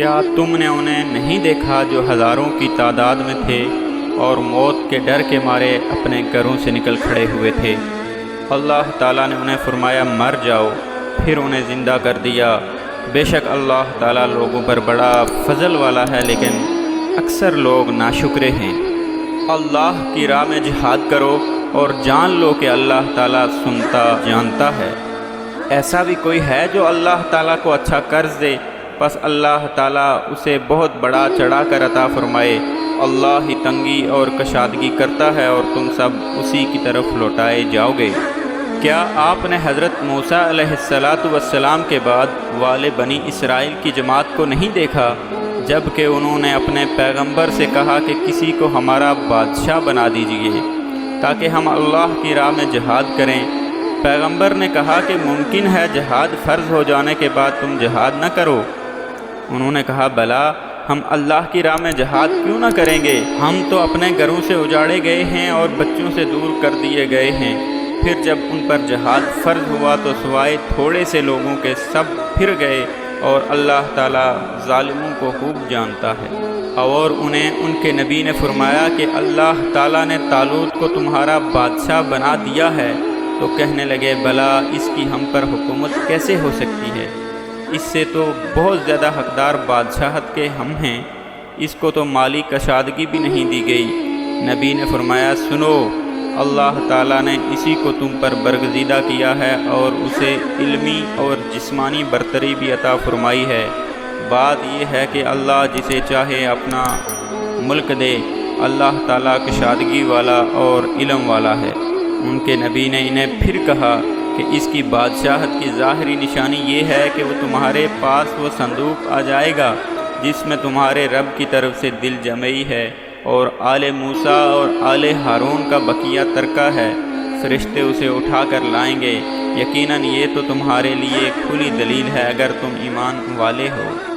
کیا تم نے انہیں نہیں دیکھا جو ہزاروں کی تعداد میں تھے اور موت کے ڈر کے مارے اپنے گھروں سے نکل کھڑے ہوئے تھے؟ اللہ تعالیٰ نے انہیں فرمایا مر جاؤ، پھر انہیں زندہ کر دیا۔ بے شک اللہ تعالیٰ لوگوں پر بڑا فضل والا ہے، لیکن اکثر لوگ ناشکرے ہیں۔ اللہ کی راہ میں جہاد کرو اور جان لو کہ اللہ تعالیٰ سنتا جانتا ہے۔ ایسا بھی کوئی ہے جو اللہ تعالیٰ کو اچھا قرض دے، پس اللہ تعالیٰ اسے بہت بڑا چڑھا کر عطا فرمائے؟ اللہ ہی تنگی اور کشادگی کرتا ہے اور تم سب اسی کی طرف لوٹائے جاؤ گے۔ کیا آپ نے حضرت موسیٰ علیہ السلام کے بعد والے بنی اسرائیل کی جماعت کو نہیں دیکھا جب کہ انہوں نے اپنے پیغمبر سے کہا کہ کسی کو ہمارا بادشاہ بنا دیجیے تاکہ ہم اللہ کی راہ میں جہاد کریں؟ پیغمبر نے کہا کہ ممکن ہے جہاد فرض ہو جانے کے بعد تم جہاد نہ کرو؟ انہوں نے کہا بلا، ہم اللہ کی راہ میں جہاد کیوں نہ کریں گے؟ ہم تو اپنے گھروں سے اجاڑے گئے ہیں اور بچوں سے دور کر دیے گئے ہیں۔ پھر جب ان پر جہاد فرض ہوا تو سوائے تھوڑے سے لوگوں کے سب پھر گئے، اور اللہ تعالیٰ ظالموں کو خوب جانتا ہے۔ اور انہیں ان کے نبی نے فرمایا کہ اللہ تعالیٰ نے طالوت کو تمہارا بادشاہ بنا دیا ہے، تو کہنے لگے بلا، اس کی ہم پر حکومت کیسے ہو سکتی ہے؟ اس سے تو بہت زیادہ حقدار بادشاہت کے ہم ہیں، اس کو تو مالی کشادگی بھی نہیں دی گئی۔ نبی نے فرمایا سنو، اللہ تعالیٰ نے اسی کو تم پر برگزیدہ کیا ہے اور اسے علمی اور جسمانی برتری بھی عطا فرمائی ہے۔ بات یہ ہے کہ اللہ جسے چاہے اپنا ملک دے، اللہ تعالیٰ کشادگی والا اور علم والا ہے۔ ان کے نبی نے انہیں پھر کہا کہ اس کی بادشاہت کی ظاہری نشانی یہ ہے کہ وہ تمہارے پاس وہ صندوق آ جائے گا جس میں تمہارے رب کی طرف سے دل جمعی ہے اور آل موسیٰ اور آل ہارون کا بقیہ ترکہ ہے۔ فرشتے اسے اٹھا کر لائیں گے۔ یقیناً یہ تو تمہارے لیے کھلی دلیل ہے اگر تم ایمان والے ہو۔